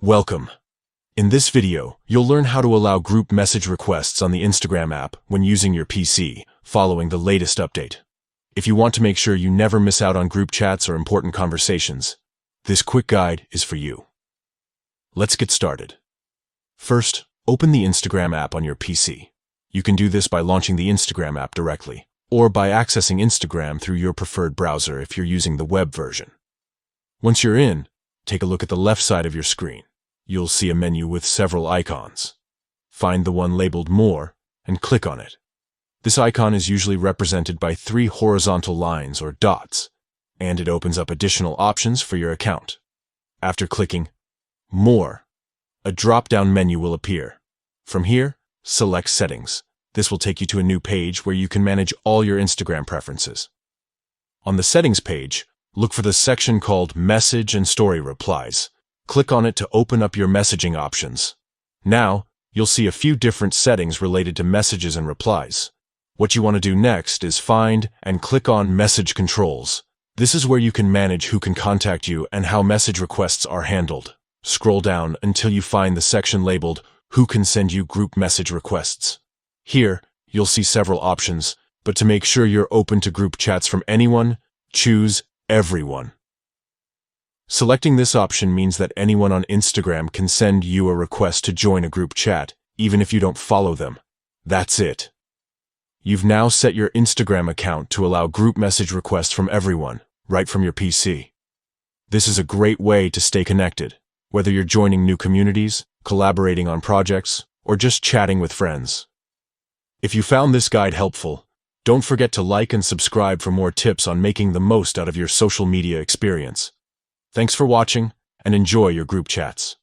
Welcome. In this video, you'll learn how to allow group message requests on the Instagram app when using your PC, following the latest update. If you want to make sure you never miss out on group chats or important conversations, this quick guide is for you. Let's get started. First, open the Instagram app on your PC. You can do this by launching the Instagram app directly, or by accessing Instagram through your preferred browser if you're using the web version. Once you're in, take a look at the left side of your screen. You'll see a menu with several icons. Find the one labeled More and click on it. This icon is usually represented by 3 horizontal lines or dots, and it opens up additional options for your account. After clicking More, a drop-down menu will appear. From here, select Settings. This will take you to a new page where you can manage all your Instagram preferences. On the Settings page, look for the section called Message and Story Replies. Click on it to open up your messaging options. Now, you'll see a few different settings related to messages and replies. What you want to do next is find and click on Message Controls. This is where you can manage who can contact you and how message requests are handled. Scroll down until you find the section labeled Who can send you group message requests. Here, you'll see several options, but to make sure you're open to group chats from anyone, choose Everyone. Selecting this option means that anyone on Instagram can send you a request to join a group chat, even if you don't follow them. That's it. You've now set your Instagram account to allow group message requests from everyone, right from your PC. This is a great way to stay connected, whether you're joining new communities, collaborating on projects, or just chatting with friends. If you found this guide helpful, don't forget to like and subscribe for more tips on making the most out of your social media experience. Thanks for watching, and enjoy your group chats.